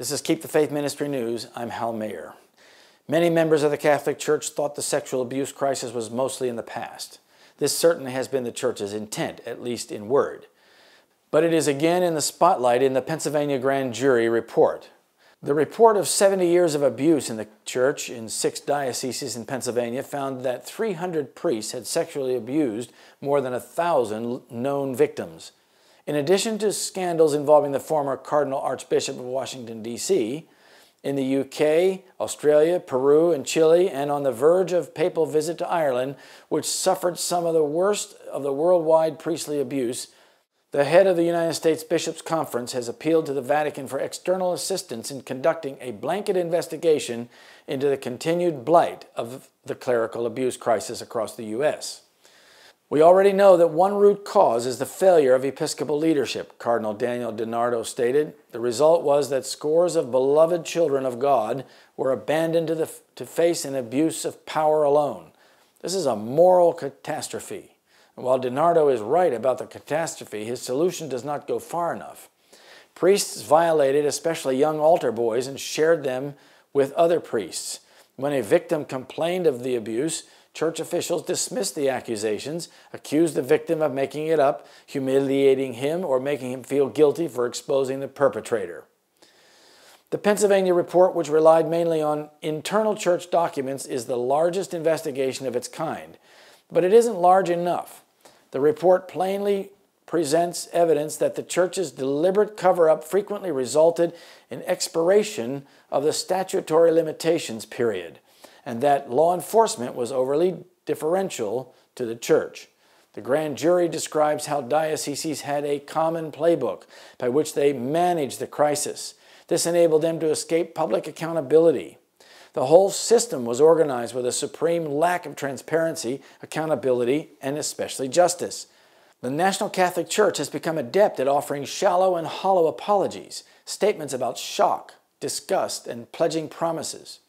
This is Keep the Faith Ministry News. I'm Hal Mayer. Many members of the Catholic Church thought the sexual abuse crisis was mostly in the past. This certainly has been the Church's intent, at least in word. But it is again in the spotlight in the Pennsylvania Grand Jury report. The report of 70 years of abuse in the Church in 6 dioceses in Pennsylvania found that 300 priests had sexually abused more than 1,000 known victims. In addition to scandals involving the former Cardinal Archbishop of Washington, D.C., in the UK, Australia, Peru, and Chile, and on the verge of papal visit to Ireland, which suffered some of the worst of the worldwide priestly abuse, the head of the United States Bishops' Conference has appealed to the Vatican for external assistance in conducting a blanket investigation into the continued blight of the clerical abuse crisis across the U.S. We already know that one root cause is the failure of episcopal leadership, Cardinal Daniel DiNardo stated. The result was that scores of beloved children of God were abandoned to face an abuse of power alone. This is a moral catastrophe. And while DiNardo is right about the catastrophe, his solution does not go far enough. Priests violated especially young altar boys and shared them with other priests. When a victim complained of the abuse, Church officials dismissed the accusations, accused the victim of making it up, humiliating him, or making him feel guilty for exposing the perpetrator. The Pennsylvania report, which relied mainly on internal church documents, is the largest investigation of its kind. But it isn't large enough. The report plainly presents evidence that the Church's deliberate cover-up frequently resulted in expiration of the statutory limitations period, and that law enforcement was overly deferential to the Church. The grand jury describes how dioceses had a common playbook by which they managed the crisis. This enabled them to escape public accountability. The whole system was organized with a supreme lack of transparency, accountability, and especially justice. The National Catholic Church has become adept at offering shallow and hollow apologies, statements about shock, disgust, and pledging promises.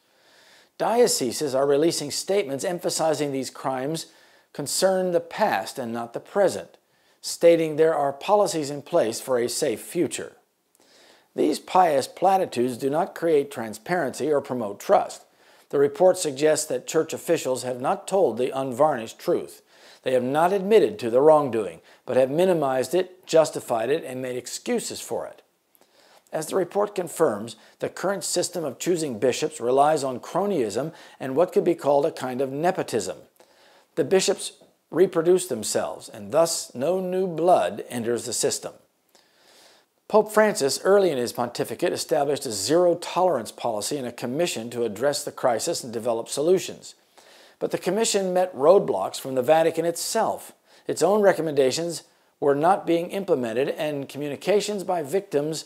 Dioceses are releasing statements emphasizing these crimes concern the past and not the present, stating there are policies in place for a safe future. These pious platitudes do not create transparency or promote trust. The report suggests that church officials have not told the unvarnished truth. They have not admitted to the wrongdoing, but have minimized it, justified it, and made excuses for it. As the report confirms, the current system of choosing bishops relies on cronyism and what could be called a kind of nepotism. The bishops reproduce themselves, and thus no new blood enters the system. Pope Francis, early in his pontificate, established a zero-tolerance policy and a commission to address the crisis and develop solutions. But the commission met roadblocks from the Vatican itself. Its own recommendations were not being implemented, and communications by victims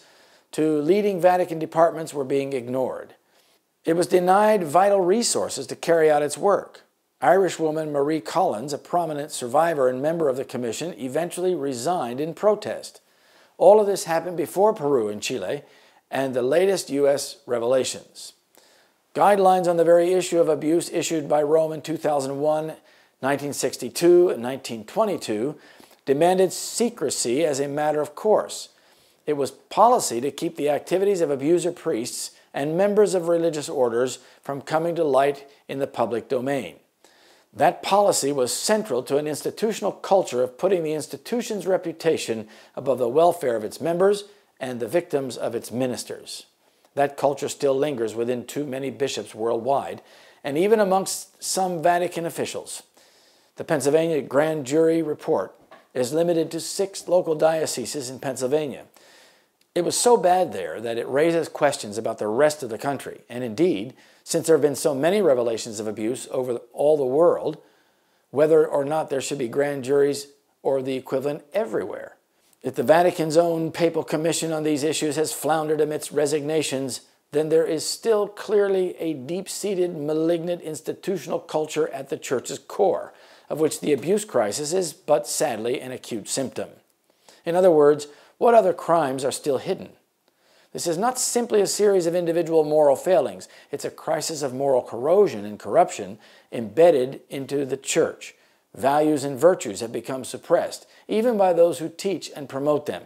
to leading Vatican departments were being ignored. It was denied vital resources to carry out its work. Irish woman Marie Collins, a prominent survivor and member of the commission, eventually resigned in protest. All of this happened before Peru and Chile and the latest U.S. revelations. Guidelines on the very issue of abuse issued by Rome in 2001, 1962, and 1922 demanded secrecy as a matter of course. It was policy to keep the activities of abuser priests and members of religious orders from coming to light in the public domain. That policy was central to an institutional culture of putting the institution's reputation above the welfare of its members and the victims of its ministers. That culture still lingers within too many bishops worldwide, and even amongst some Vatican officials. The Pennsylvania Grand Jury report is limited to 6 local dioceses in Pennsylvania. It was so bad there that it raises questions about the rest of the country. And indeed, since there have been so many revelations of abuse over all the world, whether or not there should be grand juries or the equivalent everywhere. If the Vatican's own papal commission on these issues has floundered amidst resignations, then there is still clearly a deep-seated malignant institutional culture at the Church's core, of which the abuse crisis is but sadly an acute symptom. In other words, what other crimes are still hidden? This is not simply a series of individual moral failings. It's a crisis of moral corrosion and corruption embedded into the Church. Values and virtues have become suppressed, even by those who teach and promote them.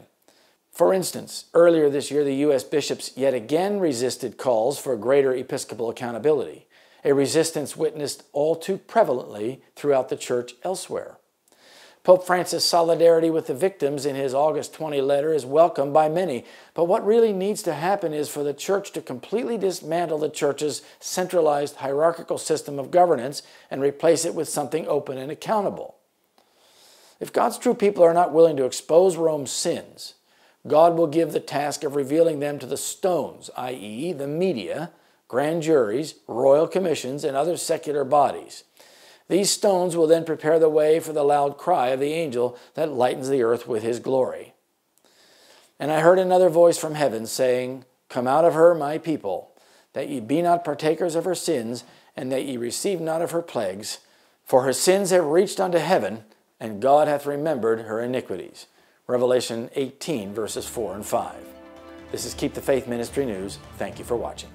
For instance, earlier this year, the U.S. bishops yet again resisted calls for greater episcopal accountability, a resistance witnessed all too prevalently throughout the church elsewhere. Pope Francis' solidarity with the victims in his August 20 letter is welcomed by many, but what really needs to happen is for the church to completely dismantle the church's centralized hierarchical system of governance and replace it with something open and accountable. If God's true people are not willing to expose Rome's sins, God will give the task of revealing them to the stones, i.e., the media, grand juries, royal commissions, and other secular bodies. These stones will then prepare the way for the loud cry of the angel that lightens the earth with his glory. And I heard another voice from heaven saying, Come out of her, my people, that ye be not partakers of her sins, and that ye receive not of her plagues. For her sins have reached unto heaven, and God hath remembered her iniquities. Revelation 18, verses 4 and 5. This is Keep the Faith Ministry News. Thank you for watching.